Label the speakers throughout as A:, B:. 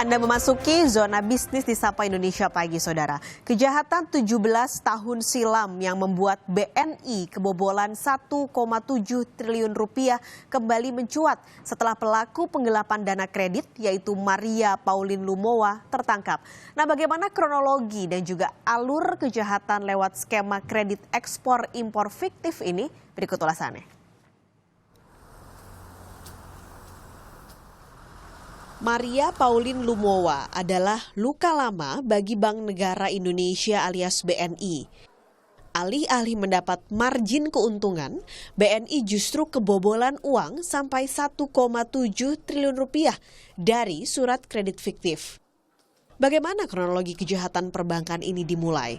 A: Anda memasuki zona bisnis di Sapa Indonesia Pagi, Saudara. Kejahatan 17 tahun silam yang membuat BNI kebobolan 1,7 triliun rupiah kembali mencuat setelah pelaku penggelapan dana kredit yaitu Maria Pauline Lumowa tertangkap. Nah, bagaimana kronologi dan juga alur kejahatan lewat skema kredit ekspor impor fiktif ini? Berikut ulasannya. Maria Pauline Lumowa adalah luka lama bagi Bank Negara Indonesia alias BNI. Alih-alih mendapat margin keuntungan, BNI justru kebobolan uang sampai 1,7 triliun rupiah dari surat kredit fiktif. Bagaimana kronologi kejahatan perbankan ini dimulai?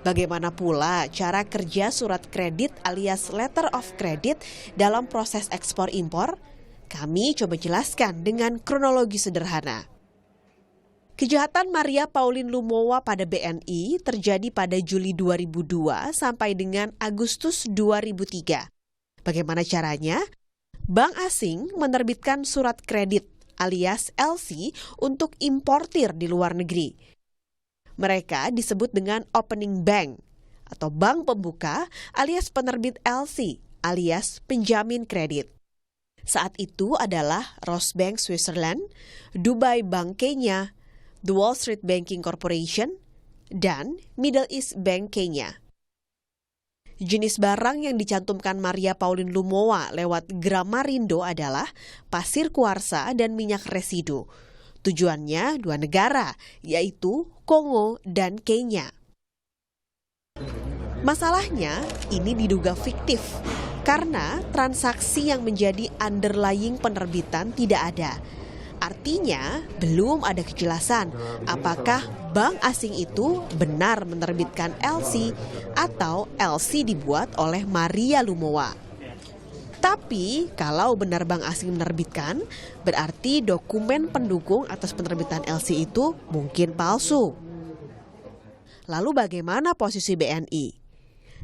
A: Bagaimana pula cara kerja surat kredit alias letter of credit dalam proses ekspor impor? Kami coba jelaskan dengan kronologi sederhana. Kejahatan Maria Pauline Lumowa pada BNI terjadi pada Juli 2002 sampai dengan Agustus 2003. Bagaimana caranya? Bank asing menerbitkan surat kredit alias LC untuk importir di luar negeri. Mereka disebut dengan opening bank atau bank pembuka alias penerbit LC alias penjamin kredit. Saat itu adalah Rosbank Switzerland, Dubai Bank Kenya, The Wall Street Banking Corporation, dan Middle East Bank Kenya. Jenis barang yang dicantumkan Maria Pauline Lumowa lewat Gramarindo adalah pasir kuarsa dan minyak residu. Tujuannya dua negara, yaitu Kongo dan Kenya. Masalahnya, ini diduga fiktif. Karena transaksi yang menjadi underlying penerbitan tidak ada. Artinya, belum ada kejelasan apakah bank asing itu benar menerbitkan LC atau LC dibuat oleh Maria Lumowa. Tapi, kalau benar bank asing menerbitkan, berarti dokumen pendukung atas penerbitan LC itu mungkin palsu. Lalu bagaimana posisi BNI?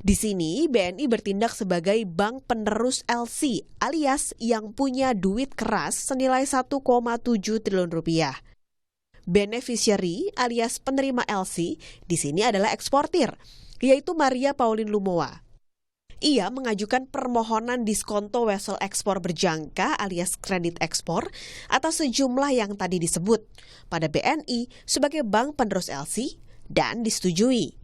A: Di sini BNI bertindak sebagai bank penerus LC alias yang punya duit keras senilai 1,7 triliun rupiah. Beneficiary alias penerima LC di sini adalah eksportir, yaitu Maria Pauline Lumowa. Ia mengajukan permohonan diskonto wesel ekspor berjangka alias kredit ekspor atas sejumlah yang tadi disebut pada BNI sebagai bank penerus LC dan disetujui.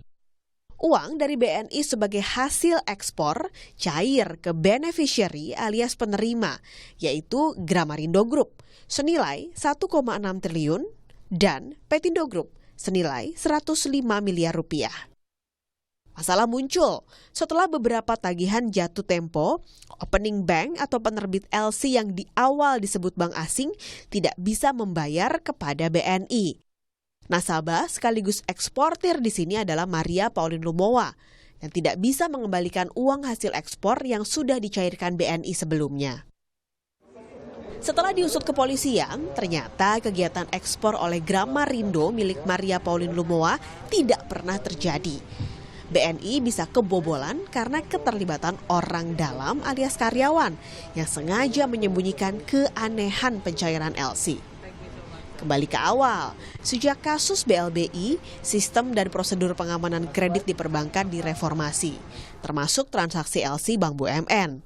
A: Uang dari BNI sebagai hasil ekspor cair ke beneficiary alias penerima, yaitu Gramarindo Group, senilai 1,6 triliun dan Petindo Group, senilai 105 miliar rupiah. Masalah muncul setelah beberapa tagihan jatuh tempo, opening bank atau penerbit LC yang di awal disebut bank asing tidak bisa membayar kepada BNI. Nasabah sekaligus eksportir di sini adalah Maria Pauline Lumowa yang tidak bisa mengembalikan uang hasil ekspor yang sudah dicairkan BNI sebelumnya. Setelah diusut kepolisian, ternyata kegiatan ekspor oleh Gramarindo milik Maria Pauline Lumowa tidak pernah terjadi. BNI bisa kebobolan karena keterlibatan orang dalam alias karyawan yang sengaja menyembunyikan keanehan pencairan LC. Kembali ke awal, sejak kasus BLBI, sistem dan prosedur pengamanan kredit di perbankan direformasi, termasuk transaksi LC Bank BUMN.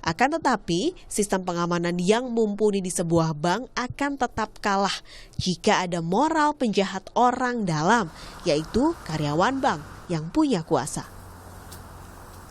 A: Akan tetapi, sistem pengamanan yang mumpuni di sebuah bank akan tetap kalah jika ada moral penjahat orang dalam, yaitu karyawan bank yang punya kuasa.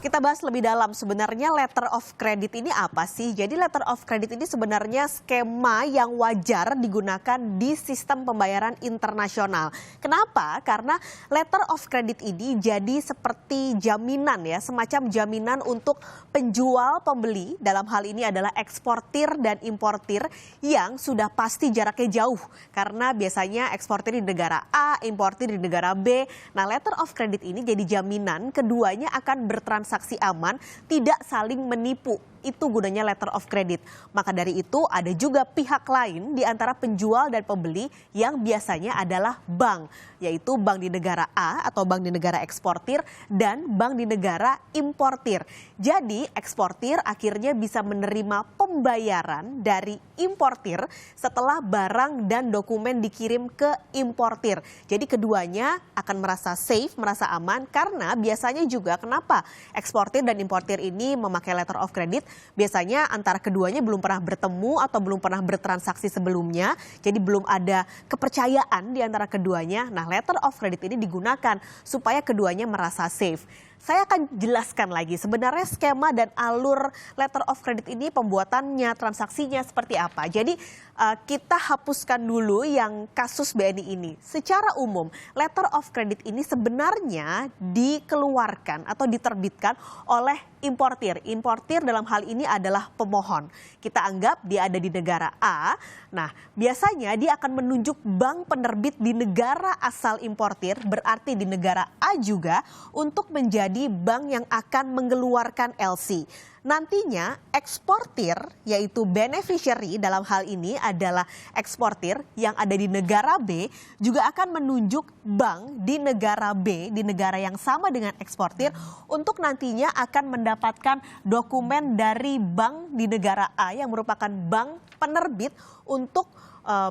A: Kita bahas lebih dalam sebenarnya letter of credit ini apa sih? Jadi letter of credit ini sebenarnya skema yang wajar digunakan di sistem pembayaran internasional. Kenapa? Karena letter of credit ini jadi seperti jaminan ya, semacam jaminan untuk penjual pembeli, dalam hal ini adalah eksportir dan importir yang sudah pasti jaraknya jauh. Karena biasanya eksportir di negara A, importir di negara B. Nah, letter of credit ini jadi jaminan keduanya akan bertransaksi aman, tidak saling menipu. itu gunanya letter of credit. Maka dari itu ada juga pihak lain di antara penjual dan pembeli yang biasanya adalah bank, yaitu bank di negara A atau bank di negara eksportir dan bank di negara importir. Jadi eksportir akhirnya bisa menerima pembayaran dari importir setelah barang dan dokumen dikirim ke importir. Jadi keduanya akan merasa safe, merasa aman karena biasanya juga kenapa eksportir dan importir ini memakai letter of credit, biasanya antara keduanya belum pernah bertemu atau belum pernah bertransaksi sebelumnya, jadi belum ada kepercayaan di antara keduanya. Nah, letter of credit ini digunakan supaya keduanya merasa safe. Saya akan jelaskan lagi sebenarnya skema dan alur letter of credit ini, pembuatannya, transaksinya seperti apa. Jadi kita hapuskan dulu yang kasus BNI ini. Secara umum, letter of credit ini sebenarnya dikeluarkan atau diterbitkan oleh importir. Importir dalam hal ini adalah pemohon. Kita anggap dia ada di negara A. Nah, biasanya dia akan menunjuk bank penerbit di negara asal importir, berarti di negara A juga, untuk menjadi bank yang akan mengeluarkan LC. Nantinya eksportir, yaitu beneficiary dalam hal ini adalah eksportir yang ada di negara B, juga akan menunjuk bank di negara B, di negara yang sama dengan eksportir, untuk nantinya akan mendapatkan dokumen dari bank di negara A yang merupakan bank penerbit untuk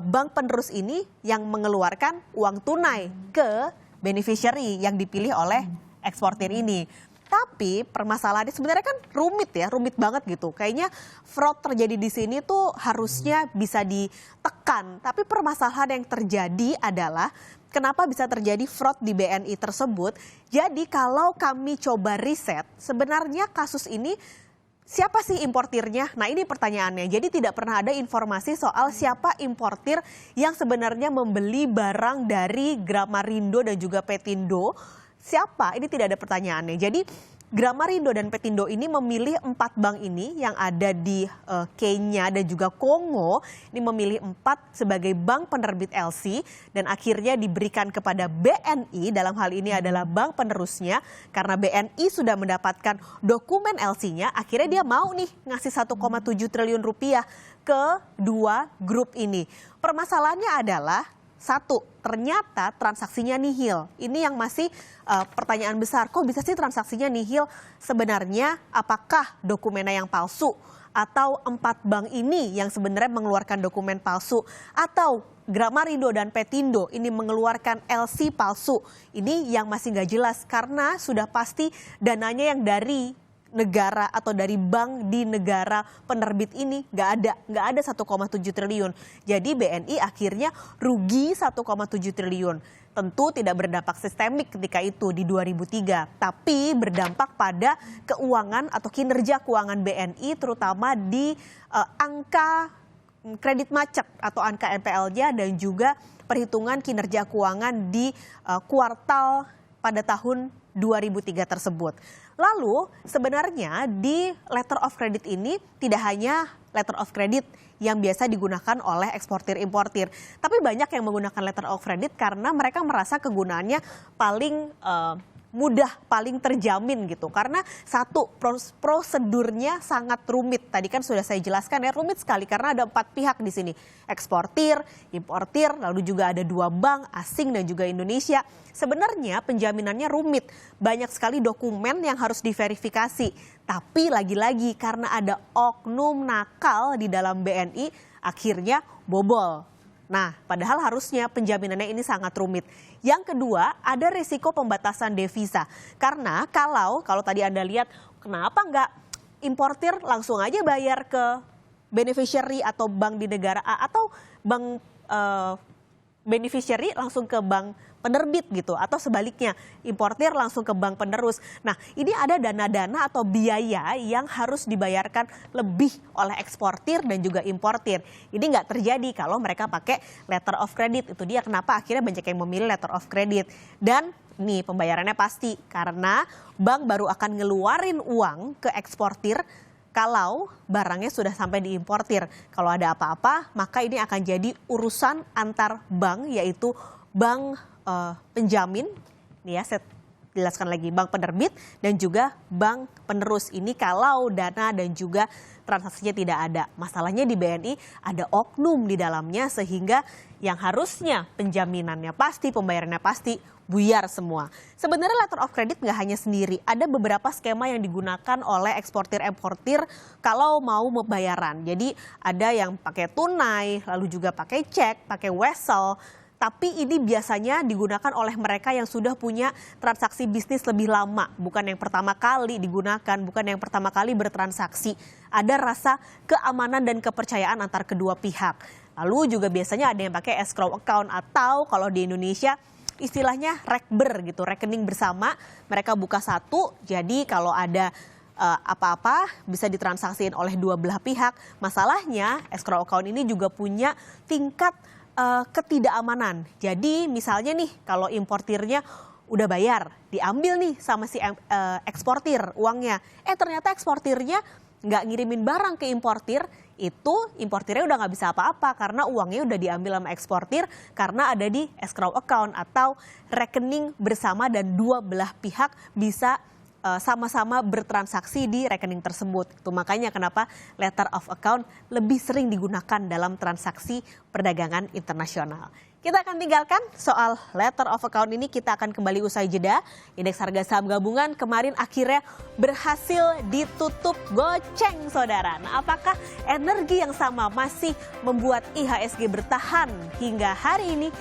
A: bank penerus ini yang mengeluarkan uang tunai ke beneficiary yang dipilih oleh eksportir ini. Tapi permasalahannya sebenarnya kan rumit ya, rumit banget gitu. Kayaknya fraud terjadi di sini tuh harusnya bisa ditekan. Tapi permasalahan yang terjadi adalah kenapa bisa terjadi fraud di BNI tersebut. Jadi kalau kami coba riset, sebenarnya kasus ini siapa sih importirnya? Nah, ini pertanyaannya. Jadi tidak pernah ada informasi soal siapa importir yang sebenarnya membeli barang dari Gramarindo dan juga Petindo. Siapa? Ini tidak ada pertanyaannya. Jadi Gramarindo dan Petindo ini memilih 4 bank ini yang ada di Kenya dan juga Kongo. Ini memilih 4 sebagai bank penerbit LC dan akhirnya diberikan kepada BNI, dalam hal ini adalah bank penerusnya. Karena BNI sudah mendapatkan dokumen LC-nya, akhirnya dia mau nih ngasih 1,7 triliun rupiah ke dua grup ini. Permasalahannya adalah satu, ternyata transaksinya nihil. Ini yang masih pertanyaan besar. Kok bisa sih transaksinya nihil? Sebenarnya apakah dokumennya yang palsu? Atau 4 bank ini yang sebenarnya mengeluarkan dokumen palsu? Atau Gramarindo dan Petindo ini mengeluarkan LC palsu? Ini yang masih nggak jelas karena sudah pasti dananya yang dari negara atau dari bank di negara penerbit ini nggak ada 1,7 triliun. Jadi BNI akhirnya rugi 1,7 triliun. Tentu tidak berdampak sistemik ketika itu di 2003, tapi berdampak pada keuangan atau kinerja keuangan BNI terutama di angka kredit macet atau angka NPL-nya dan juga perhitungan kinerja keuangan di kuartal pada tahun 2003 tersebut. Lalu sebenarnya di letter of credit ini tidak hanya letter of credit yang biasa digunakan oleh eksportir importir, tapi banyak yang menggunakan letter of credit karena mereka merasa kegunaannya paling mudah, paling terjamin gitu. Karena satu, prosedurnya sangat rumit. Tadi kan sudah saya jelaskan ya, rumit sekali karena ada 4 pihak di sini. Eksportir, importir, lalu juga ada 2 bank asing dan juga Indonesia. Sebenarnya penjaminannya rumit. Banyak sekali dokumen yang harus diverifikasi. Tapi lagi-lagi karena ada oknum nakal di dalam BNI, akhirnya bobol. Nah, padahal harusnya penjaminannya ini sangat rumit. Yang kedua, ada risiko pembatasan devisa. Karena kalau tadi Anda lihat, kenapa nggak importir langsung aja bayar ke beneficiary atau bank di negara A atau bank beneficiary langsung ke bank penerbit gitu, atau sebaliknya importir langsung ke bank penerus. Nah, ini ada dana-dana atau biaya yang harus dibayarkan lebih oleh eksportir dan juga importir. Ini nggak terjadi kalau mereka pakai letter of credit. Itu dia kenapa akhirnya banyak yang memilih letter of credit. Dan nih pembayarannya pasti karena bank baru akan ngeluarin uang ke eksportir kalau barangnya sudah sampai diimportir. Kalau ada apa-apa, maka ini akan jadi urusan antar bank, yaitu bank penjamin, nih ya, jelaskan lagi, bank penerbit dan juga bank penerus. Ini kalau dana dan juga transaksinya tidak ada. Masalahnya di BNI ada oknum di dalamnya sehingga yang harusnya penjaminannya pasti, pembayarannya pasti, buyar semua. Sebenarnya letter of credit nggak hanya sendiri, ada beberapa skema yang digunakan oleh eksportir-importir kalau mau pembayaran. Jadi ada yang pakai tunai, lalu juga pakai cek, pakai wesel. Tapi ini biasanya digunakan oleh mereka yang sudah punya transaksi bisnis lebih lama. Bukan yang pertama kali digunakan, bukan yang pertama kali bertransaksi. Ada rasa keamanan dan kepercayaan antar kedua pihak. Lalu juga biasanya ada yang pakai escrow account atau kalau di Indonesia istilahnya rekber gitu, rekening bersama. Mereka buka satu, jadi kalau ada apa-apa bisa ditransaksiin oleh dua belah pihak. Masalahnya escrow account ini juga punya tingkat ketidakamanan. Jadi misalnya nih kalau importirnya udah bayar, diambil nih sama si eksportir uangnya. Ternyata eksportirnya nggak ngirimin barang ke importir, itu importirnya udah nggak bisa apa-apa karena uangnya udah diambil sama eksportir karena ada di escrow account atau rekening bersama dan dua belah pihak bisa sama-sama bertransaksi di rekening tersebut. Itu makanya kenapa letter of account lebih sering digunakan dalam transaksi perdagangan internasional. Kita akan tinggalkan soal letter of account ini, kita akan kembali usai jeda. Indeks harga saham gabungan kemarin akhirnya berhasil ditutup goceng, saudara. Nah, apakah energi yang sama masih membuat IHSG bertahan hingga hari ini?